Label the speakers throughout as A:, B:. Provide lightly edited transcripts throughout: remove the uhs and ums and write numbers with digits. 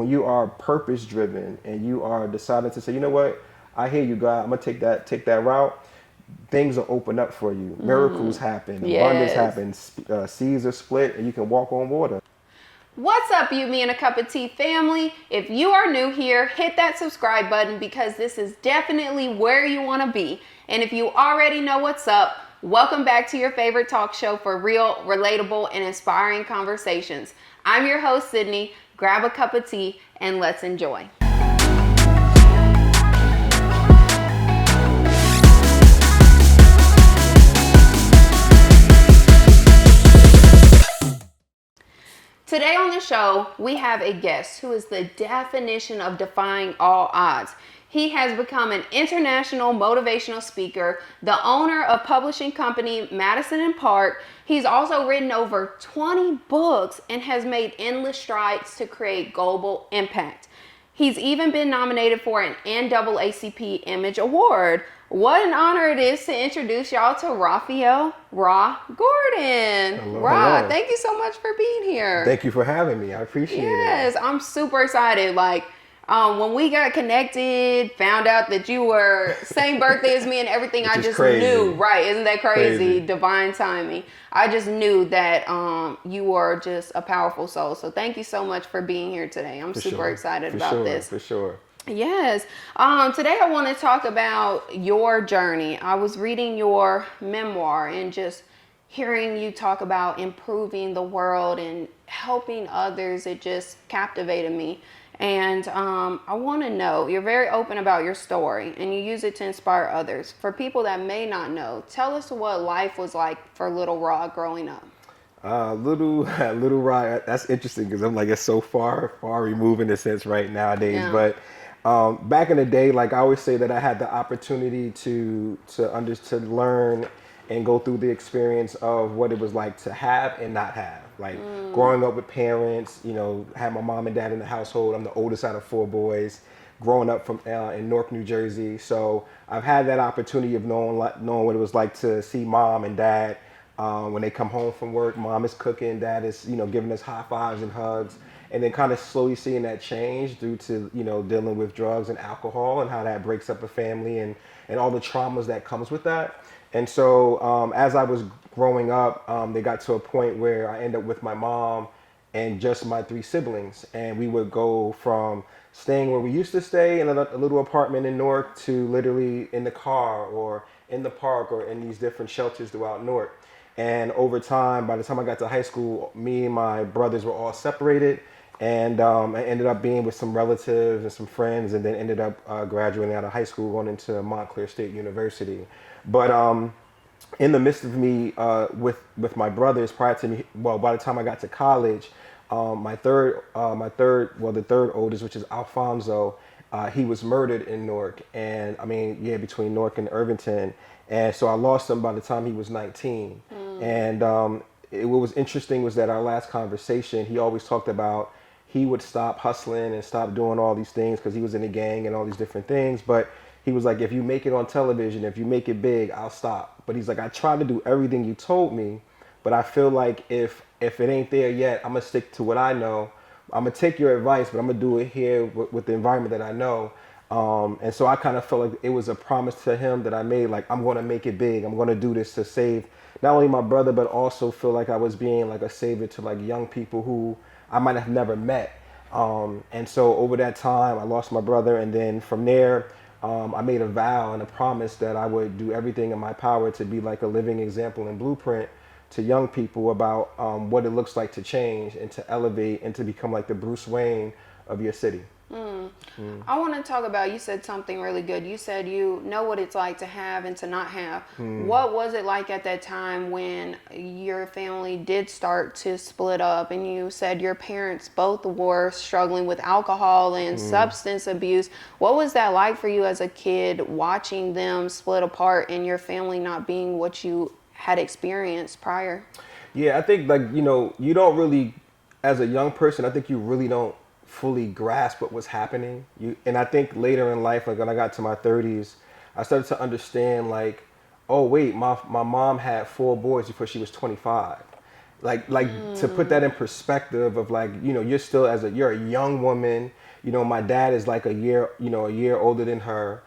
A: when you are purpose driven and you are deciding to say, you know what, I hear you, God, I'm gonna take that route. Things will open up for you. Miracles happen, abundance
B: Yes.
A: happens, seas are split, and you can walk on water.
B: What's up, you, me, and a cup of tea family? If you are new here, hit that subscribe button because this is definitely where you want to be. And if you already know what's up, welcome back to your favorite talk show for real, relatable, and inspiring conversations. I'm your host, Sydney. Grab a cup of tea and let's enjoy. Today on the show, we have a guest who is the definition of defying all odds. He has become an international motivational speaker, the owner of publishing company Madison and Park. He's also written over 20 books and has made endless strides to create global impact. He's even been nominated for an NAACP Image Award. What an honor it is to introduce y'all to Rahfeal Gordon.
A: Hello,
B: Rah, thank you so much for being here.
A: Thank you for having me. I appreciate it.
B: Yes, I'm super excited. When we got connected, found out that you were same birthday as me and everything, I just knew, right? Isn't that crazy? Divine timing. I just knew that you were just a powerful soul. So thank you so much for being here today. I'm super excited about this.
A: For sure.
B: Yes. Today I want to talk about your journey. I was reading your memoir and just hearing you talk about improving the world and helping others. It just captivated me. And I want to know, you're very open about your story and you use it to inspire others. For people that may not know, tell us what life was like for little Rah growing up.
A: Little Rah, that's interesting because I'm like, it's so far removed in a sense right nowadays.
B: Yeah.
A: But back in the day, like I always say that I had the opportunity to learn and go through the experience of what it was like to have and not have. Like growing up with parents, had my mom and dad in the household. I'm the oldest out of 4 boys, growing up in Newark, New Jersey. So I've had that opportunity of knowing what it was like to see mom and dad when they come home from work. Mom is cooking, dad is, giving us high fives and hugs. And then kind of slowly seeing that change due to, dealing with drugs and alcohol and how that breaks up a family and all the traumas that comes with that. And so as I was growing up, they got to a point where I ended up with my mom and just my 3 siblings. And we would go from staying where we used to stay in a little apartment in Newark to literally in the car or in the park or in these different shelters throughout Newark. And over time, by the time I got to high school, me and my brothers were all separated. And I ended up being with some relatives and some friends, and then ended up graduating out of high school, going into Montclair State University. But in the midst of me with my brothers, by the time I got to college, the third oldest, which is Alfonso, he was murdered in Newark, and between Newark and Irvington, and so I lost him by the time he was 19. And what was interesting was that our last conversation, he always talked about he would stop hustling and stop doing all these things because he was in a gang and all these different things. But he was like, if you make it on television, if you make it big, I'll stop. But he's like, I tried to do everything you told me, but I feel like if it ain't there yet, I'm going to stick to what I know. I'm going to take your advice, but I'm going to do it here with the environment that I know. And so I kind of felt like it was a promise to him that I made, like, I'm going to make it big. I'm going to do this to save not only my brother, but also feel like I was being like a savior to like young people who I might have never met. And so over that time, I lost my brother. And then from there, I made a vow and a promise that I would do everything in my power to be like a living example and blueprint to young people about what it looks like to change and to elevate and to become like the Bruce Wayne of your city.
B: I want to talk about, you said something really good. You said you know what it's like to have and to not have. What was it like at that time when your family did start to split up and you said your parents both were struggling with alcohol and substance abuse? What was that like for you as a kid, watching them split apart and your family not being what you had experienced prior?
A: Yeah, I think you don't really, as a young person, I think you really don't fully grasp what was happening. And I think later in life, like when I got to my 30s, I started to understand like, oh wait, my mom had 4 boys before she was 25. like to put that in perspective of like, you're a young woman. My dad is like a year older than her.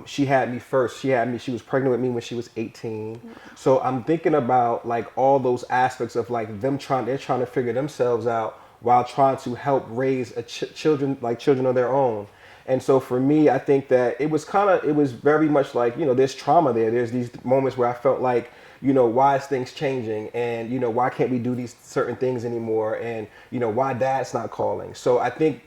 A: She had me first. She was pregnant with me when she was 18. So I'm thinking about like all those aspects of like they're trying to figure themselves out while trying to help raise children of their own. And so for me, I think that it was very much like, there's trauma there. There's these moments where I felt like, why is things changing? And, why can't we do these certain things anymore? And, why dad's not calling? So I think,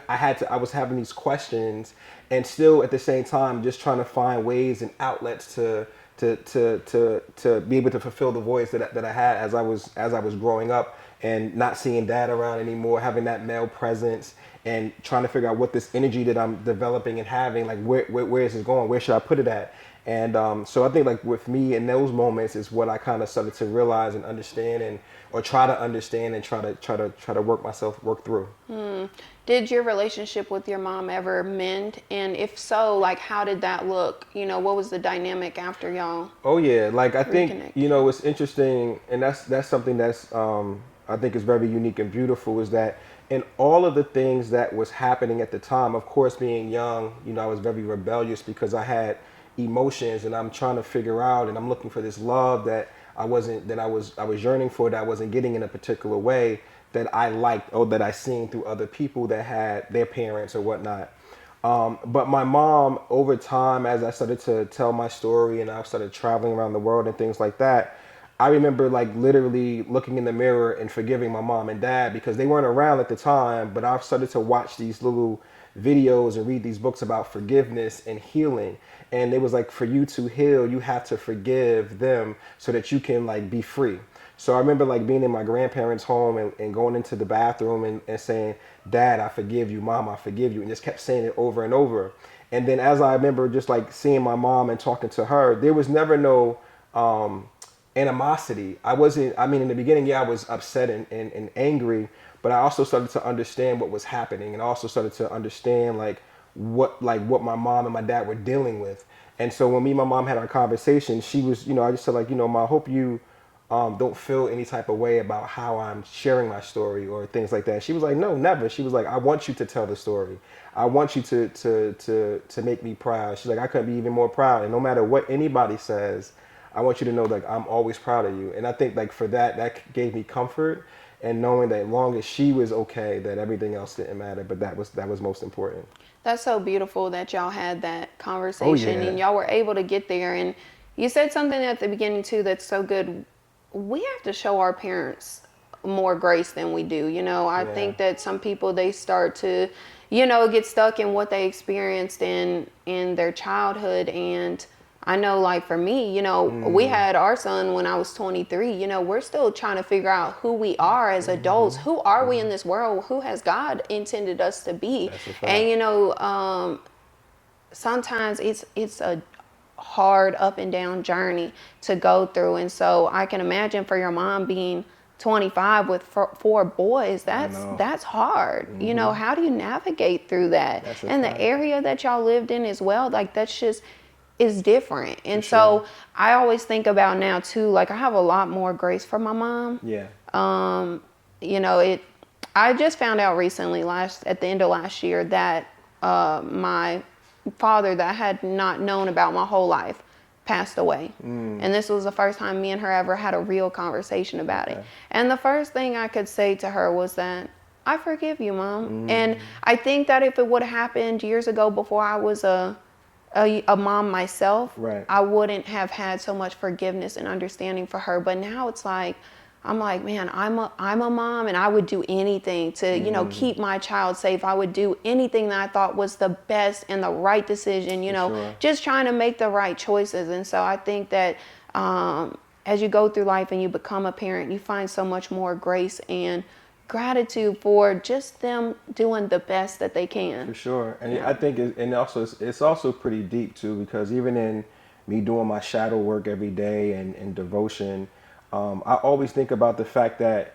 A: I was having these questions and still at the same time, just trying to find ways and outlets to be able to fulfill the voice that I had as I was growing up and not seeing dad around anymore, having that male presence and trying to figure out what this energy that I'm developing and having, like where is this going? Where should I put it at? And so I think like with me in those moments is what I kind of started to realize and understand or try to understand and try to work through.
B: Did your relationship with your mom ever mend? And if so, like how did that look? What was the dynamic after y'all?
A: Oh yeah, like I think
B: reconnect?
A: it's interesting, and that's something that's I think is very unique and beautiful is that in all of the things that was happening at the time, of course, being young, I was very rebellious because I had emotions and I'm trying to figure out and I'm looking for this love that I was yearning for that I wasn't getting in a particular way that I liked or that I seen through other people that had their parents or whatnot. But my mom, over time, as I started to tell my story and I started traveling around the world and things like that, I remember like literally looking in the mirror and forgiving my mom and dad because they weren't around at the time, but I've started to watch these little videos and read these books about forgiveness and healing. And it was like, for you to heal, you have to forgive them so that you can like be free. So I remember like being in my grandparents' home and going into the bathroom and saying, Dad, I forgive you. Mom, I forgive you. And just kept saying it over and over. And then as I remember just like seeing my mom and talking to her, there was never no animosity. In the beginning, yeah, I was upset and angry, but I also started to understand what was happening and I also started to understand what my mom and my dad were dealing with. And so when me and my mom had our conversation, she was, I just said like, Ma, I hope you don't feel any type of way about how I'm sharing my story or things like that. She was like, no, never. She was like, I want you to tell the story. I want you to make me proud. She's like, I couldn't be even more proud. And no matter what anybody says, I want you to know like I'm always proud of you. And I think like for that gave me comfort and knowing that as long as she was okay, that everything else didn't matter. But that was most important.
B: That's so beautiful that y'all had that conversation and y'all were able to get there. And you said something at the beginning too that's so good. We have to show our parents more grace than we do. I think that some people, they start to, get stuck in what they experienced in their childhood. And I know like for me, we had our son when I was 23, we're still trying to figure out who we are as adults. Who are we in this world? Who has God intended us to be? And, sometimes it's a hard up and down journey to go through. And so I can imagine for your mom being 25 with four boys, that's hard. How do you navigate through that? And the area that y'all lived in as well, like that's just is different. And so I always think about now too, like I have a lot more grace for my mom.
A: Yeah.
B: I just found out recently at the end of last year that my father that I had not known about my whole life passed away. And this was the first time me and her ever had a real conversation about it. And the first thing I could say to her was that I forgive you, Mom. And I think that if it would have happened years ago before I was a mom myself, I wouldn't have had so much forgiveness and understanding for her. But now it's like, I'm like, man, I'm a mom and I would do anything to, keep my child safe. I would do anything that I thought was the best and the right decision, just trying to make the right choices. And so I think that as you go through life and you become a parent, you find so much more grace and gratitude for just them doing the best that they can.
A: For sure. And I think it's also pretty deep too, because even in me doing my shadow work every day and devotion, I always think about the fact that,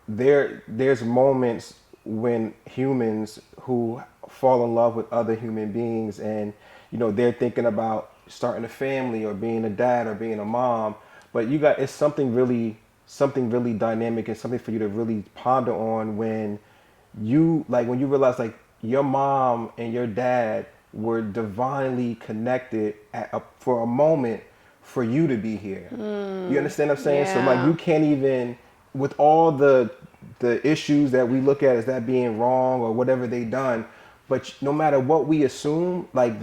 A: there's moments when humans who fall in love with other human beings and, they're thinking about starting a family or being a dad or being a mom, but it's something really something really dynamic and something for you to really ponder on when you realize like your mom and your dad were divinely connected for a moment for you to be here. You understand what I'm saying? So like
B: Yeah.
A: you can't even, with all the issues that we look at as that being wrong or whatever they done, but no matter what we assume, like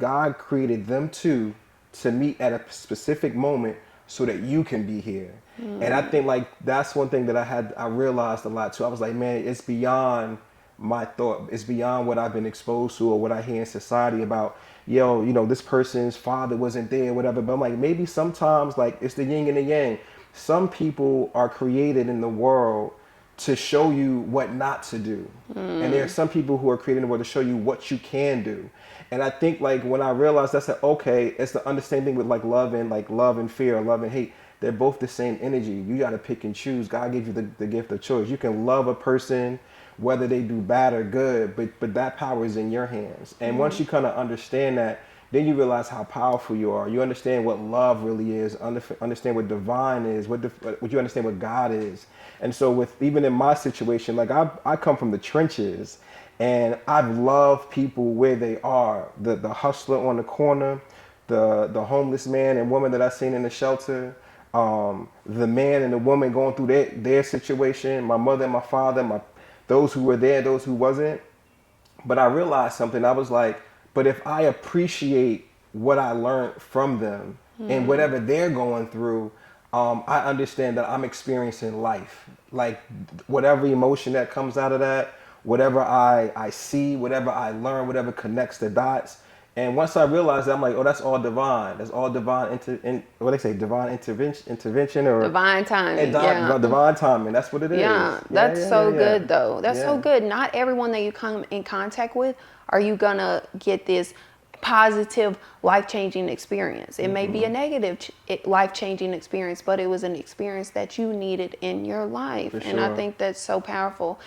A: God created them to meet at a specific moment so that you can be here. And I think like that's one thing that I realized a lot too. I was like, man, it's beyond my thought. It's beyond what I've been exposed to or what I hear in society about, this person's father wasn't there, whatever. But I'm like, maybe sometimes like it's the yin and the yang. Some people are created in the world to show you what not to do. And there are some people who are created in the world to show you what you can do. And I think like when I realized that's like, okay, it's the understanding with like love and fear, or love and hate. They're both the same energy. You got to pick and choose. God gave you the gift of choice. You can love a person whether they do bad or good, but that power is in your hands. And once you kind of understand that, then you realize how powerful you are. You understand what love really is, understand what divine is, what you understand what God is. And so with even in my situation, like I come from the trenches, and I've loved people where they are. The hustler on the corner, the homeless man and woman that I seen in the shelter, the man and the woman going through their situation, my mother and my father, those who were there, those who wasn't. But I realized something. I was like, but if I appreciate what I learned from them and whatever they're going through, I understand that I'm experiencing life. Like whatever emotion that comes out of that, whatever I see, whatever I learn, whatever connects the dots. And once I realized that, I'm like, oh, that's all divine. That's all divine, what they say, divine intervention or
B: Divine timing. Yeah.
A: divine timing. That's what it is.
B: Yeah, that's so good
A: Yeah.
B: though. That's so
A: Yeah.
B: good. Not everyone that you come in contact with are you gonna get this positive life-changing experience. It may be a negative life-changing experience, but it was an experience that you needed in your life.
A: For
B: And I
A: sure.
B: think that's so powerful.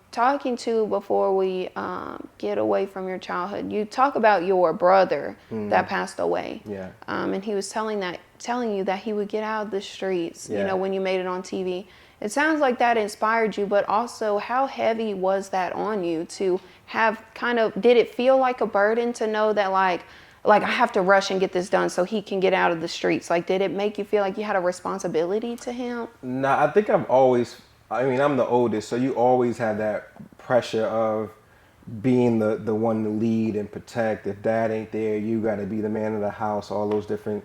B: Talking to before we get away from your childhood, you talk about your brother that passed away.
A: Yeah.
B: And he was telling you that he would get out of the streets,
A: Yeah.
B: when you made it on TV. It sounds like that inspired you, but also how heavy was that on you to have did it feel like a burden to know that like I have to rush and get this done so he can get out of the streets? Like, did it make you feel like you had a responsibility to him?
A: Nah, I think I'm the oldest, so you always have that pressure of being the one to lead and protect. If dad ain't there, you got to be the man of the house, all those different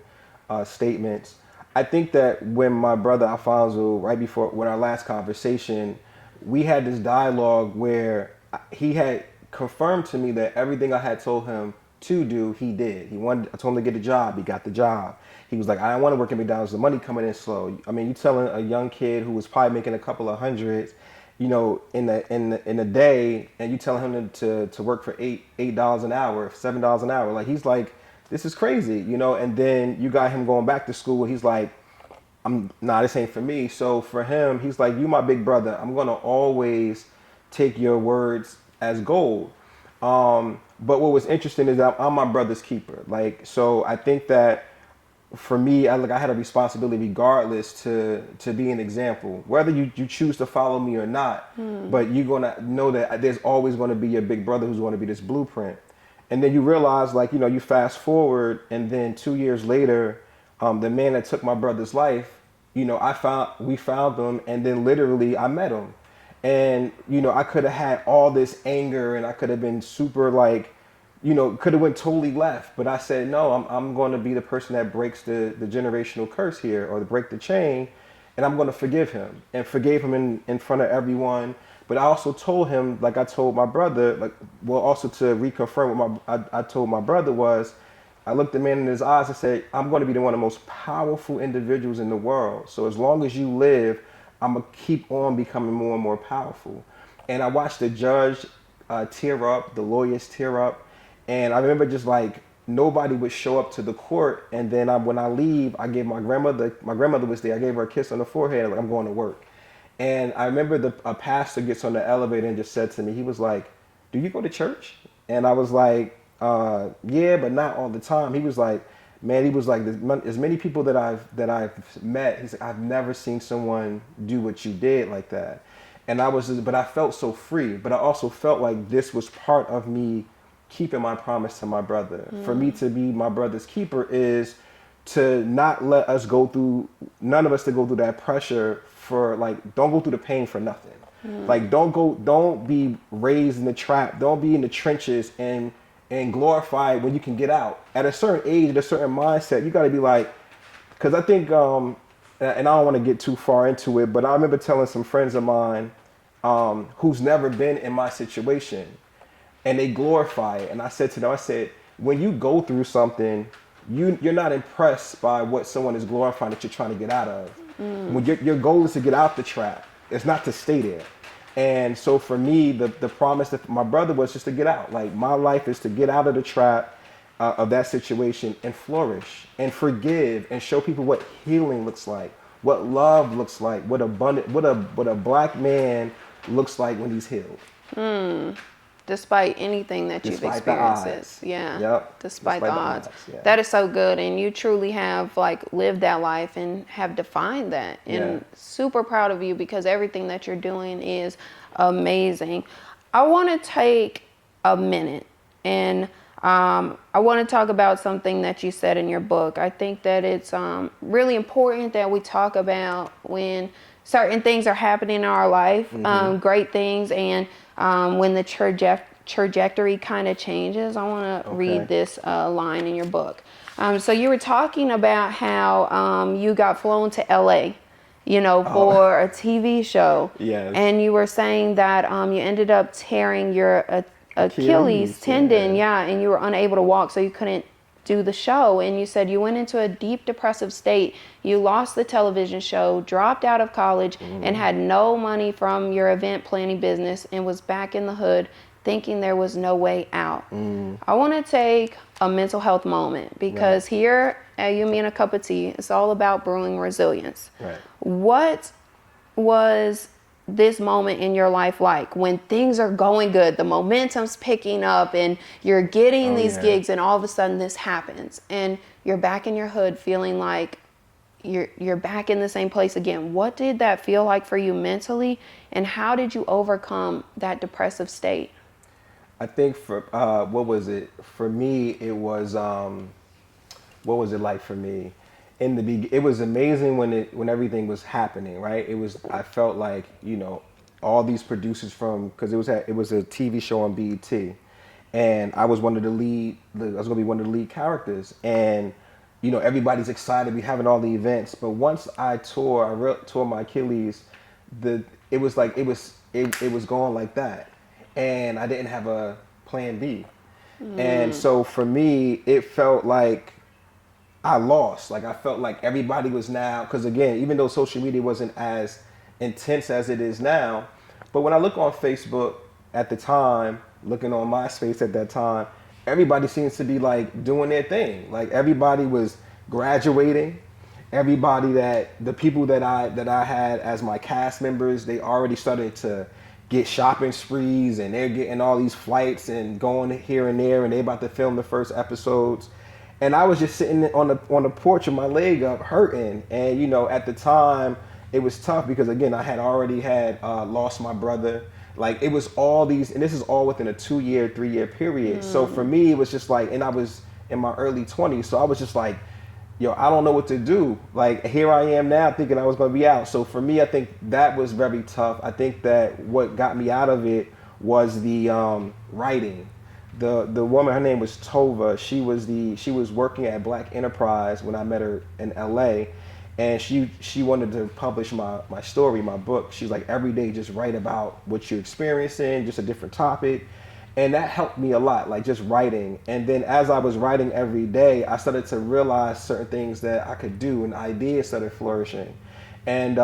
A: statements. I think that when my brother Alfonso, right before with our last conversation, we had this dialogue where he had confirmed to me that everything I had told him to do, he did. I told him to get a job, he got the job. He was like, I don't want to work at McDonald's, the money coming in slow. I mean, you telling a young kid who was probably making a couple of hundreds, in a day, and you telling him to work for $8 an hour, $7 an hour. Like, he's like, this is crazy, and then you got him going back to school. He's like, this ain't for me. So for him, he's like, you my big brother. I'm going to always take your words as gold. But what was interesting is that I'm my brother's keeper. Like, so I think that for me, I had a responsibility regardless to be an example, whether you choose to follow me or not, but you're going to know that there's always going to be your big brother who's going to be this blueprint. And then you realize, like, you fast forward, and then 2 years later, the man that took my brother's life, we found him, and then literally I met him. And, I could have had all this anger, and I could have been super like, could have went totally left. But I said, no, I'm going to be the person that breaks the generational curse here, or to break the chain. And I'm going to forgive him, and forgave him in front of everyone. But I also told him, like I told my brother, also to reconfirm what I told my brother was, I looked the man in his eyes and said, I'm going to be one of the most powerful individuals in the world. So as long as you live, I'm going to keep on becoming more and more powerful. And I watched the judge tear up, the lawyers tear up. And I remember just like nobody would show up to the court. And then when I leave, I gave my grandmother was there. I gave her a kiss on the forehead, like, I'm going to work. And I remember a pastor gets on the elevator and just said to me, he was like, do you go to church? And I was like, yeah, but not all the time. He was like, man, he was like, as many people that I've met, he's like, I've never seen someone do what you did like that. And but I felt so free, but I also felt like this was part of me keeping my promise to my brother. For me to be my brother's keeper is to not let us go through, none of us to go through that pressure for like, don't go through the pain for nothing. Like, don't be raised in the trap. Don't be in the trenches and glorified when you can get out. At a certain age, at a certain mindset, you got to be like, because I think, and I don't want to get too far into it, but I remember telling some friends of mine who's never been in my situation, and they glorify it. And I said to them, I said, when you go through something, you're not impressed by what someone is glorifying that you're trying to get out of. When your goal is to get out the trap, it's not to stay there. And so for me, the promise that my brother was just to get out. Like, my life is to get out of the trap of that situation and flourish and forgive and show people what healing looks like, what love looks like, what a black man looks like when he's healed.
B: Despite anything that you've experienced. Yeah.
A: Yep.
B: Despite the odds.
A: Yeah.
B: That is so good. And you truly have like lived that life and have defined that. And super proud of you, because everything that you're doing is amazing. I want to take a minute and I want to talk about something that you said in your book. I think that it's really important that we talk about when certain things are happening in our life, great things, and when the trajectory kind of changes. I want to read this line in your book. So you were talking about how you got flown to LA, for a TV show.
A: Yes.
B: And you were saying that you ended up tearing your Achilles tendon, and you were unable to walk, so you couldn't do the show. And you said you went into a deep depressive state. You lost the television show, dropped out of college, and had no money from your event planning business, and was back in the hood thinking there was no way out. I want to take a mental health moment, because here at You, Me, and a Cup of Tea, it's all about brewing resilience.
A: Right.
B: What was this moment in your life like when things are going good, the momentum's picking up, and you're getting these gigs, and all of a sudden this happens, and you're back in your hood feeling like you're back in the same place again? What did that feel like for you mentally, and how did you overcome that depressive state?
A: I think for what was it for me? It was what was it like for me? In the beginning, it was amazing when everything was happening, right? I felt like, all these producers because it was a TV show on BET, and I was I was going to be one of the lead characters, and everybody's excited to be having all the events. But once I tore my Achilles, it was going like that, and I didn't have a plan B. And so for me, it felt like I lost. Like, I felt like everybody was now, because again, even though social media wasn't as intense as it is now, but when I look on Facebook at the time, looking on MySpace at that time, everybody seems to be like doing their thing. Like, everybody was graduating. Everybody the people that I had as my cast members, they already started to get shopping sprees, and they're getting all these flights and going here and there, and they about to film the first episodes. And I was just sitting on the porch with my leg up, hurting. And at the time, it was tough because, again, I had already lost my brother. Like, it was all these, and this is all within a 2-year, 3-year period. So for me, it was just like, and I was in my early 20s, so I was just like, I don't know what to do. Like, here I am now thinking I was going to be out. So for me, I think that was very tough. I think that what got me out of it was the writing. The woman, her name was Tova. She was working at Black Enterprise when I met her in LA, and she wanted to publish my story, my book. She's like, every day just write about what you're experiencing, just a different topic. And that helped me a lot, like just writing. And then as I was writing every day, I started to realize certain things that I could do, and ideas started flourishing. And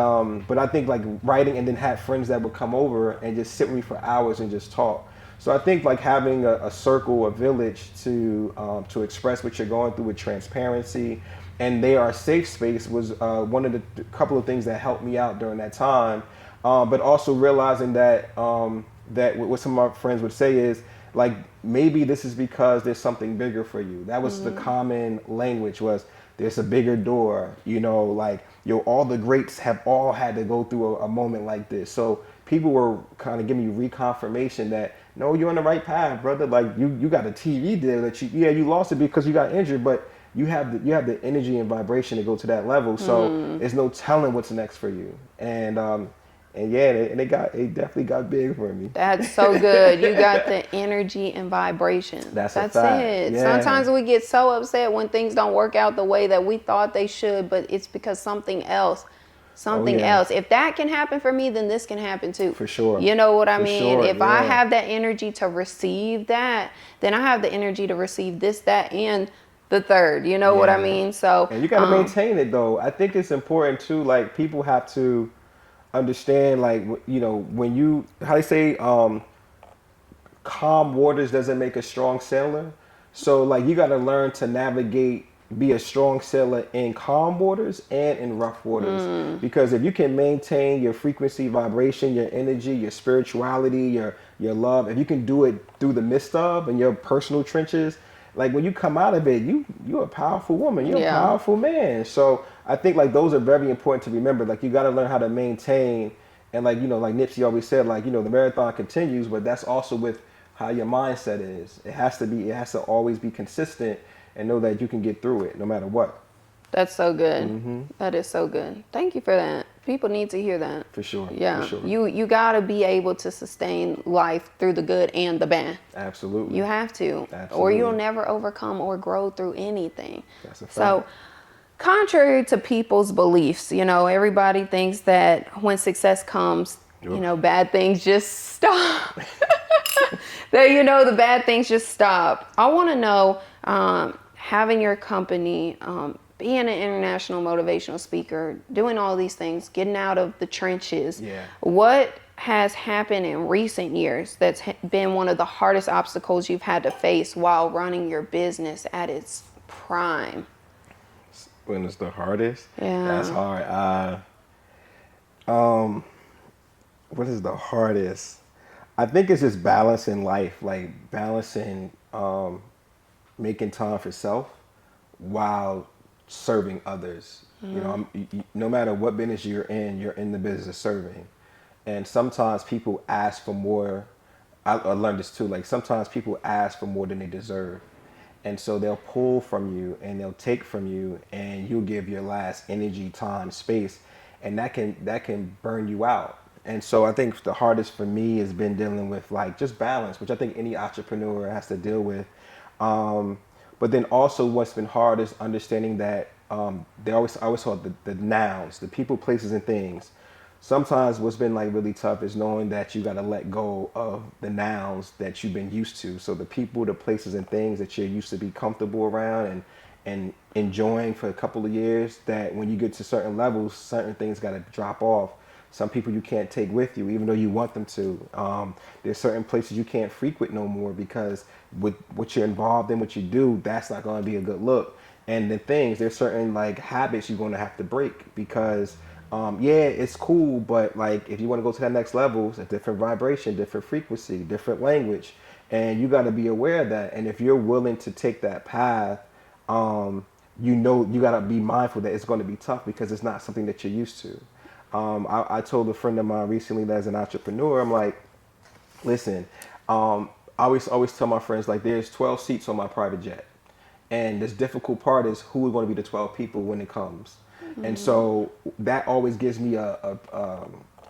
A: but I think like writing, and then had friends that would come over and just sit with me for hours and just talk. So I think like having a circle, a village to express what you're going through with transparency, and they are a safe space, was one of the couple of things that helped me out during that time. But also realizing that that what some of my friends would say is like, maybe this is because there's something bigger for you. That was the common language, was there's a bigger door, you know, like, all the greats have all had to go through a moment like this. So people were kind of giving me reconfirmation that, no, you're on the right path, brother. Like, you got a TV deal that you lost it because you got injured, but you have the energy and vibration to go to that level. So there's no telling what's next for you. And yeah, it definitely got big for me.
B: That's so good. You got the energy and vibration.
A: That's a fact.
B: it.
A: Yeah.
B: Sometimes we get so upset when things don't work out the way that we thought they should, but it's because something else. If that can happen for me, then this can happen too.
A: For sure.
B: You know what I mean?
A: Sure,
B: if I have that energy to receive that, then I have the energy to receive this, that, and the third. You know what I mean? So,
A: and you got to maintain it, though. I think it's important too. Like, people have to understand, like, you know, when you, how they say, calm waters doesn't make a strong sailor. So, like, you got to learn to navigate, be a strong sailor in calm waters and in rough waters. Because if you can maintain your frequency, vibration, your energy, your spirituality, your love, if you can do it through the midst of and your personal trenches, like, when you come out of it, you're a powerful woman, you're a powerful man. So I think, like, those are very important to remember. Like, you got to learn how to maintain, and, like, you know, like Nipsey always said, like, you know, the marathon continues, but that's also with how your mindset is. It has to always be consistent and know that you can get through it no matter what.
B: That's so good. That is so good. Thank you for that. People need to hear that.
A: For sure.
B: Yeah.
A: For sure.
B: You got to be able to sustain life through the good and the bad.
A: Absolutely.
B: You have to.
A: Absolutely.
B: Or you'll never overcome or grow through anything.
A: That's a fact.
B: So, contrary to people's beliefs, you know, everybody thinks that when success comes, you know, bad things just stop. That, you know, the bad things just stop. I want to know, having your company, being an international motivational speaker, doing all these things, getting out of the trenches.
A: Yeah.
B: What has happened in recent years that's been one of the hardest obstacles you've had to face while running your business at its prime?
A: When it's the hardest?
B: Yeah.
A: That's hard. What is the hardest? I think it's just balancing life, like balancing making time for self while serving others. You know, no matter what business you're in the business of serving. And sometimes people ask for more. I learned this too. Like, sometimes people ask for more than they deserve. And so they'll pull from you and they'll take from you, and you'll give your last energy, time, space, and that can burn you out. And so I think the hardest for me has been dealing with, like, just balance, which I think any entrepreneur has to deal with. But then also what's been hard is understanding that I always saw the nouns, the people, places, and things. Sometimes what's been, like, really tough is knowing that you got to let go of the nouns that you've been used to. So the people, the places, and things that you're used to be comfortable around and enjoying for a couple of years, that when you get to certain levels, certain things got to drop off. Some people you can't take with you, even though you want them to. There's certain places you can't frequent no more because with what you're involved in, what you do, that's not going to be a good look. And the things, there's certain, like, habits you're going to have to break because, it's cool, but, like, if you want to go to that next level, it's a different vibration, different frequency, different language, and you got to be aware of that. And if you're willing to take that path, you know, you got to be mindful that it's going to be tough because it's not something that you're used to. I told a friend of mine recently that's an entrepreneur, I'm like, listen, I always tell my friends, like, there's 12 seats on my private jet. And this difficult part is who is going to be the 12 people when it comes. Mm-hmm. And so that always gives me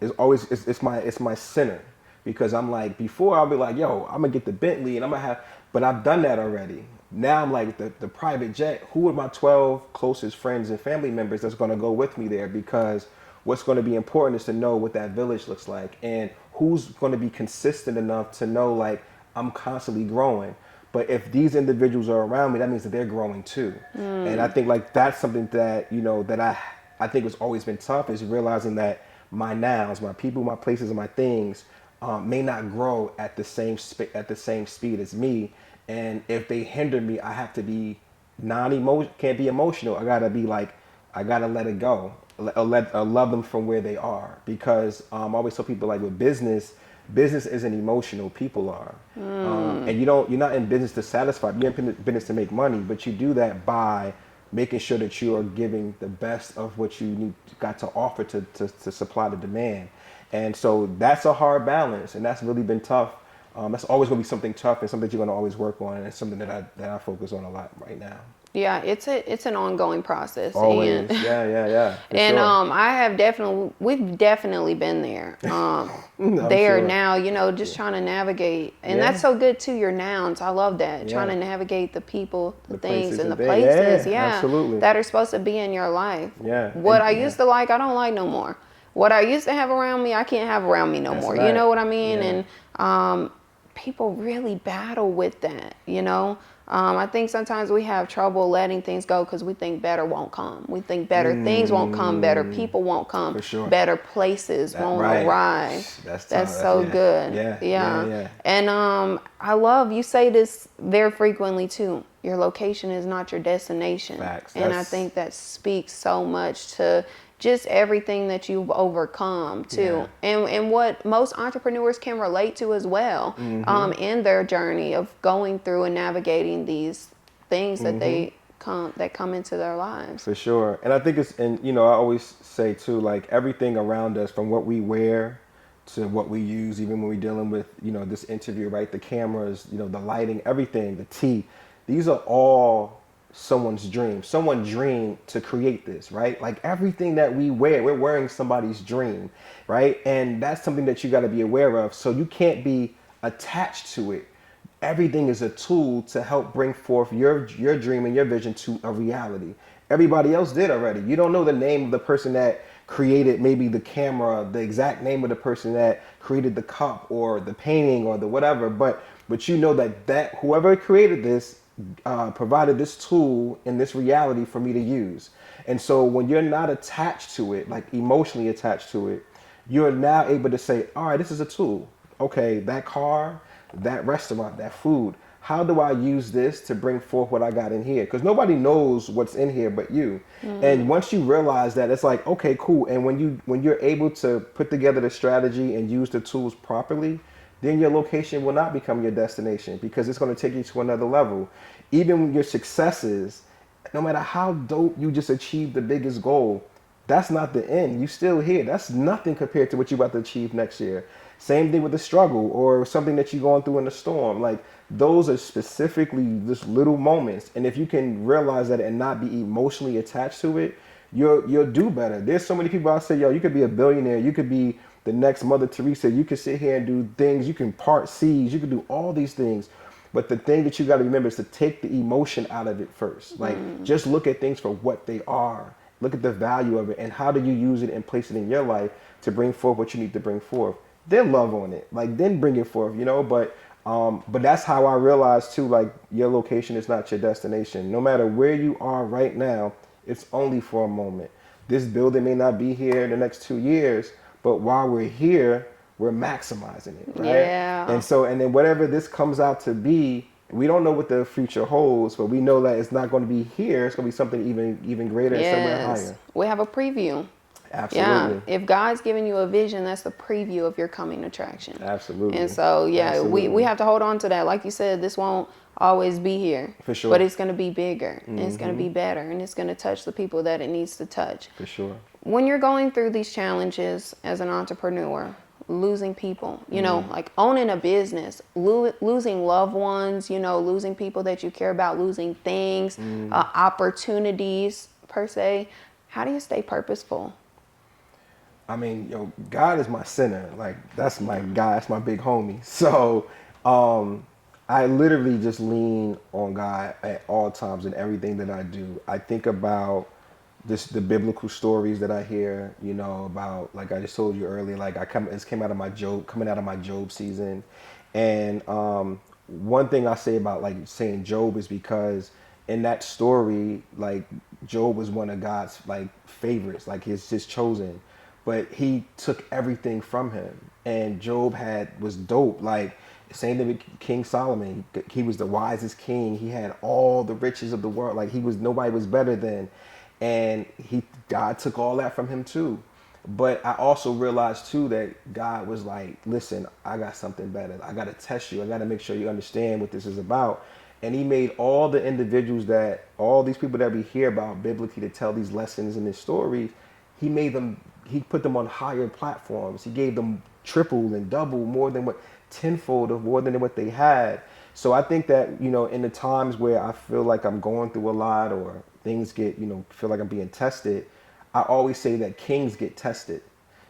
A: it's my center, because I'm like, before I'll be like, yo, I'm gonna get the Bentley and I'm gonna have, but I've done that already. Now I'm like, the private jet, who are my 12 closest friends and family members that's going to go with me there? Because what's going to be important is to know what that village looks like and who's going to be consistent enough to know, like, I'm constantly growing. But if these individuals are around me, that means that they're growing too. And I think, like, that's something that, you know, that I think has always been tough, is realizing that my nouns, my people, my places, and my things may not grow at the same speed as me. And if they hinder me, I have to be can't be emotional. I gotta be like, I gotta let it go, love them from where they are. Because I always tell people, like, with business, business isn't emotional, people are. And you're not in business to satisfy, you're in business to make money, but you do that by making sure that you are giving the best of what you got to offer to supply the demand. And so that's a hard balance, and that's really been tough. That's always going to be something tough and something that you're going to always work on, and it's something that I focus on a lot right now.
B: Yeah, it's an ongoing process.
A: Always,
B: and,
A: yeah.
B: And
A: Sure.
B: we've definitely been there.
A: Sure.
B: Now, just trying to navigate, and
A: Yeah.
B: that's so good too. Your nouns, I love that.
A: Yeah.
B: Trying to navigate the people, the things,
A: places
B: and the
A: and things.
B: places,
A: Yeah, absolutely.
B: that are supposed to be in your life.
A: Yeah.
B: What
A: And-
B: I used to like, I don't like no more. What I used to have around me, I can't have around me no
A: That's
B: more.
A: right.
B: You know what I mean?
A: Yeah.
B: And people really battle with that. I think sometimes we have trouble letting things go because we think better won't come. We think better things won't come, better people won't come,
A: For sure.
B: better places won't
A: right.
B: arrive.
A: That's
B: so
A: yeah.
B: good.
A: Yeah.
B: And I love, you say this very frequently too. Your location is not your destination.
A: Facts.
B: And I think that speaks so much to just everything that you've overcome too, and what most entrepreneurs can relate to as well, in their journey of going through and navigating these things that they come into their lives.
A: For sure. And I think I always say too, like everything around us, from what we wear to what we use, even when we're dealing with, this interview, right? The cameras, the lighting, everything, the tea, these are all someone's dream. Someone dreamed to create this, right? Like everything that we wear, we're wearing somebody's dream, right? And that's something that you got to be aware of. So you can't be attached to it. Everything is a tool to help bring forth your dream and your vision to a reality. Everybody else did already. You don't know the name of the person that created maybe the camera, the exact name of the person that created the cup or the painting or the whatever, but you know that whoever created this provided this tool in this reality for me to use. And so when you're not attached to it, like emotionally attached to it, you're now able to say, all right, this is a tool. Okay, that car, that restaurant, that food, how do I use this to bring forth what I got in here? Because nobody knows what's in here but you. And once you realize that, it's like, okay, cool. And when you're able to put together the strategy and use the tools properly, then your location will not become your destination, because it's going to take you to another level. Even with your successes, no matter how dope you just achieved the biggest goal, that's not the end. You still here. That's nothing compared to what you're about to achieve next year. Same thing with the struggle or something that you're going through in the storm. Like those are specifically just little moments. And if you can realize that and not be emotionally attached to it, you'll do better. There's so many people out say, yo, you could be a billionaire. You could be the next Mother Teresa. You can sit here and do things. You can part seas. You can do all these things. But the thing that you got to remember is to take the emotion out of it first. Like, just look at things for what they are. Look at the value of it and how do you use it and place it in your life to bring forth what you need to bring forth. Then love on it. Like, then bring it forth, But that's how I realized too, like, your location is not your destination. No matter where you are right now, it's only for a moment. This building may not be here in the next 2 years, but while we're here, we're maximizing it, right?
B: Yeah.
A: And then whatever this comes out to be, we don't know what the future holds, but we know that it's not going to be here. It's going to be something even greater and somewhere higher.
B: We have a preview.
A: Absolutely.
B: Yeah. If God's giving you a vision, that's the preview of your coming attraction.
A: Absolutely.
B: And so, we have to hold on to that. Like you said, this won't always be here.
A: For sure.
B: But it's going to be bigger, and it's going to be better, and it's going to touch the people that it needs to touch.
A: For sure.
B: When you're going through these challenges as an entrepreneur, losing people, like owning a business, losing loved ones, losing people that you care about, losing things, opportunities per se, how do you stay purposeful?
A: I mean, God is my center. Like, that's my guy. That's my big homie. So, I literally just lean on God at all times in everything that I do. I think about the biblical stories that I hear, about, like I just told you earlier, like it came out of coming out of my Job season. And one thing I say about like saying Job is because in that story, like Job was one of God's like favorites, like his chosen, but he took everything from him. And Job was dope. Like, same thing with King Solomon. He was the wisest king. He had all the riches of the world. Like, nobody was better than. And God took all that from him too. But I also realized too that God was like, listen, I got something better. I got to test you. I got to make sure you understand what this is about. And he made all the individuals all these people that we hear about biblically to tell these lessons and these stories, he put them on higher platforms. He gave them triple and double tenfold of more than what they had. So I think that, in the times where I feel like I'm going through a lot or things get, feel like I'm being tested, I always say that kings get tested.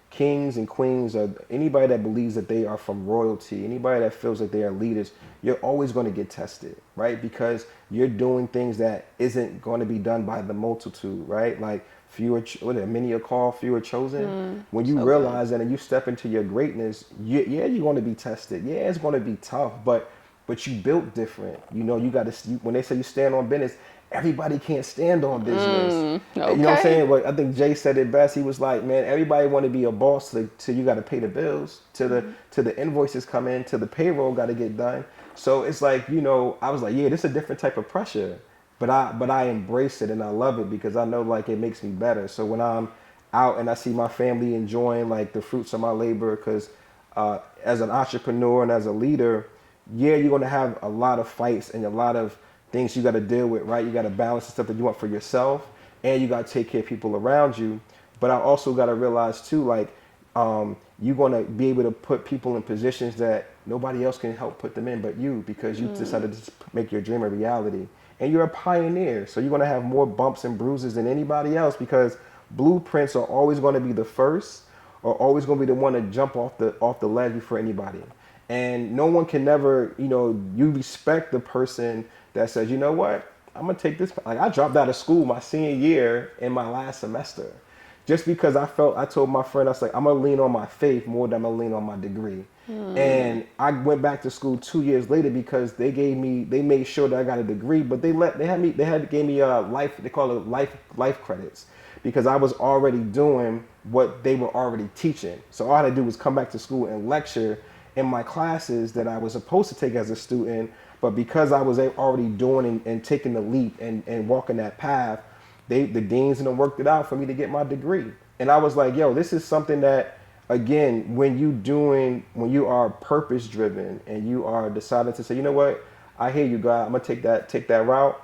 A: Kings and queens are anybody that believes that they are from royalty, anybody that feels that they are leaders, you're always going to get tested, right? Because you're doing things that isn't going to be done by the multitude, right? Like many are called, few are chosen. When you realize that and you step into your greatness, you're going to be tested. Yeah, it's going to be tough, but you built different. You got to, when they say you stand on business, everybody can't stand on business.
B: Okay.
A: You know what I'm saying? But I think Jay said it best. He was like, man, everybody want to be a boss till you got to pay the bills, till the invoices come in, till the payroll got to get done. So it's like, I was like, yeah, this is a different type of pressure. But I embrace it and I love it because I know like it makes me better. So when I'm out and I see my family enjoying like the fruits of my labor, because as an entrepreneur and as a leader, yeah, you're going to have a lot of fights and a lot of things you got to deal with, right? You got to balance the stuff that you want for yourself and you got to take care of people around you. But I also got to realize too, like, you're going to be able to put people in positions that nobody else can help put them in but you, because you decided to make your dream a reality. And you're a pioneer. So you're going to have more bumps and bruises than anybody else because blueprints are always going to be the first or always going to be the one to jump off the ledge before anybody. And no one can never, you respect the person that says, you know what, I'm going to take this. Like I dropped out of school my senior year in my last semester just because I told my friend, I was like, I'm going to lean on my faith more than I'm going to lean on my degree. And I went back to school 2 years later because they made sure that I got a degree, but they gave me they call it life credits because I was already doing what they were already teaching. So all I had to do was come back to school and lecture in my classes that I was supposed to take as a student, but because I was already doing and taking the leap and walking that path, the deans and them worked it out for me to get my degree. And I was like, yo, this is something that, again, when you are purpose driven and you are deciding to say, you know what, I hear you, God, I'm gonna take that route.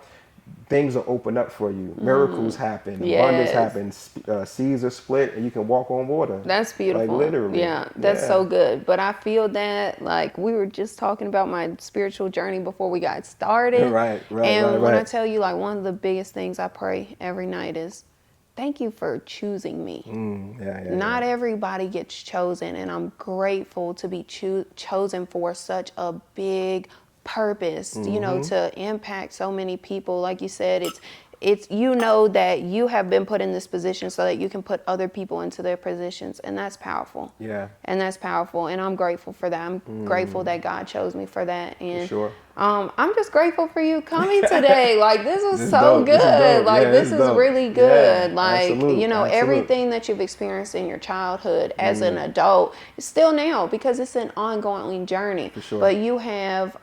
A: Things will open up for you. Miracles happen. Abundance happens. Seas are split, and you can walk on water.
B: That's beautiful.
A: Like literally.
B: Yeah, that's so good. But I feel that, like, we were just talking about my spiritual journey before we got started.
A: Right.
B: And when I tell you, like, one of the biggest things I pray every night is, thank you for choosing me. Not everybody gets chosen, and I'm grateful to be chosen for such a big purpose, to impact so many people. Like you said, it's that you have been put in this position so that you can put other people into their positions, and that's powerful.
A: Yeah.
B: And that's powerful, and I'm grateful for that. I'm grateful that God chose me for that. And
A: for sure.
B: I'm just grateful for you coming today. Like, this was
A: This is
B: so
A: dope.
B: good.
A: This is dope.
B: Really good.
A: Yeah,
B: like,
A: absolute.
B: Everything that you've experienced in your childhood as an adult is still now, because it's an ongoing journey.
A: For sure.
B: But you have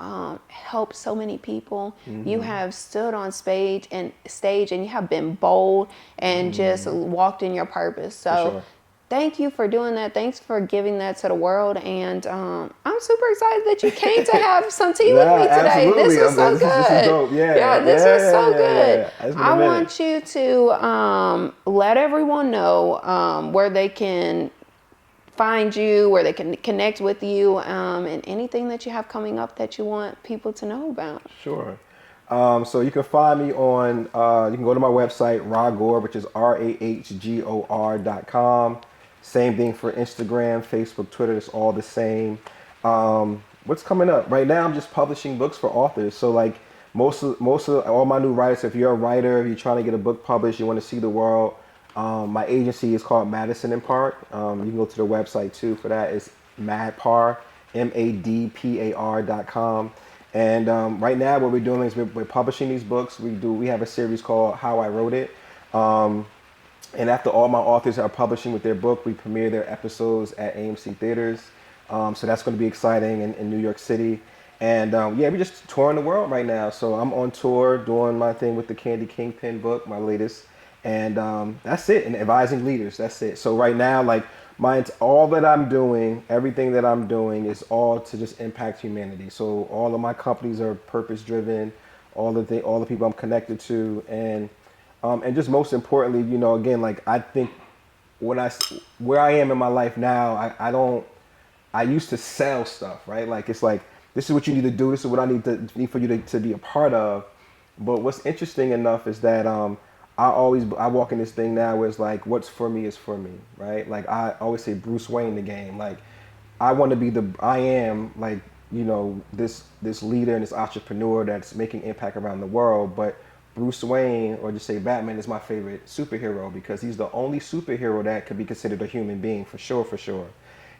B: helped so many people. You have stood on stage and you have been bold and just walked in your purpose. So thank you for doing that. Thanks for giving that to the world. And I'm super excited that you came to have some tea with me today.
A: Absolutely.
B: This was so good.
A: This is dope.
B: This was so good. I
A: want
B: want you to let everyone know where they can find you, where they can connect with you, and anything that you have coming up that you want people to know about.
A: Sure. So you can find me on, you can go to my website, Rahgor, which is RAHGOR.com. Same thing for Instagram, Facebook, Twitter. It's all the same. What's coming up? Right now, I'm just publishing books for authors. So like most of all my new writers, if you're a writer, if you're trying to get a book published, you want to see the world, my agency is called Madison and Park. You can go to the website too for that. It's MADPAR, MADPAR.com. And right now what we're doing is we're publishing these books. We have a series called How I Wrote It. And after all my authors are publishing with their book, we premiere their episodes at AMC Theaters. So that's going to be exciting in New York City. And we're just touring the world right now. So I'm on tour doing my thing with the Candy Kingpin book, my latest. And that's it. And advising leaders, that's it. So right now, like all that I'm doing, everything that I'm doing is all to just impact humanity. So all of my companies are purpose driven, all the people I'm connected to, and just most importantly, you know, again, like I think where I am in my life now, I used to sell stuff, right? Like it's like this is what you need to do, this is what I need for you to be a part of. But what's interesting enough is that I walk in this thing now where it's like what's for me is for me, right? Like I always say Bruce Wayne the game. Like I want to be I am like, you know, this leader and this entrepreneur that's making impact around the world, but Bruce Wayne, or just say Batman, is my favorite superhero because he's the only superhero that could be considered a human being for sure, for sure.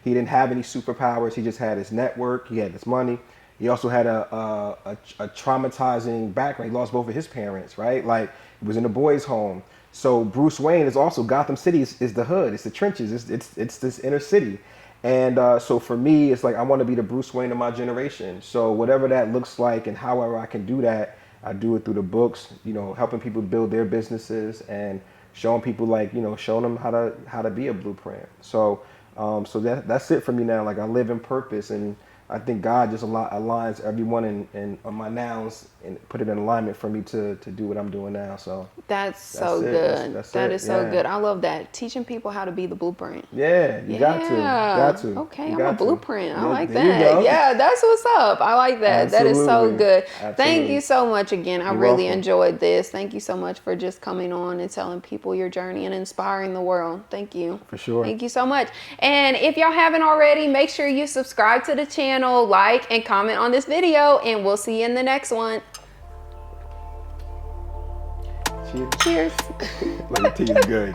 A: He didn't have any superpowers. He just had his network. He had his money. He also had a traumatizing background. He lost both of his parents, right? Like he was in a boys' home. So Bruce Wayne is also Gotham City is the hood. It's the trenches. It's this inner city. And so for me, it's like I want to be the Bruce Wayne of my generation. So whatever that looks like and however I can do that, I do it through the books, you know, helping people build their businesses and showing people like, you know, showing them how to be a blueprint. So that's it for me now. Like I live in purpose, and I think God just aligns everyone in on my nouns and put it in alignment for me to do what I'm doing now. So
B: that's so good. That is so good. I love that. Teaching people how to be the blueprint.
A: Yeah, you got to. You got to.
B: Okay, I'm a blueprint. I like
A: There you
B: that.
A: go.
B: Yeah, that's what's up. I like that. That is so good.
A: Absolutely.
B: Thank you so much again. I
A: You're
B: really
A: welcome.
B: enjoyed this. Thank you so much for just coming on and telling people your journey and inspiring the world. Thank you.
A: For sure.
B: Thank you so much. And if y'all haven't already, make sure you subscribe to the channel, like, and comment on this video, and we'll see you in the next one.
A: Cheers.
B: Cheers.
A: Like the tea is good.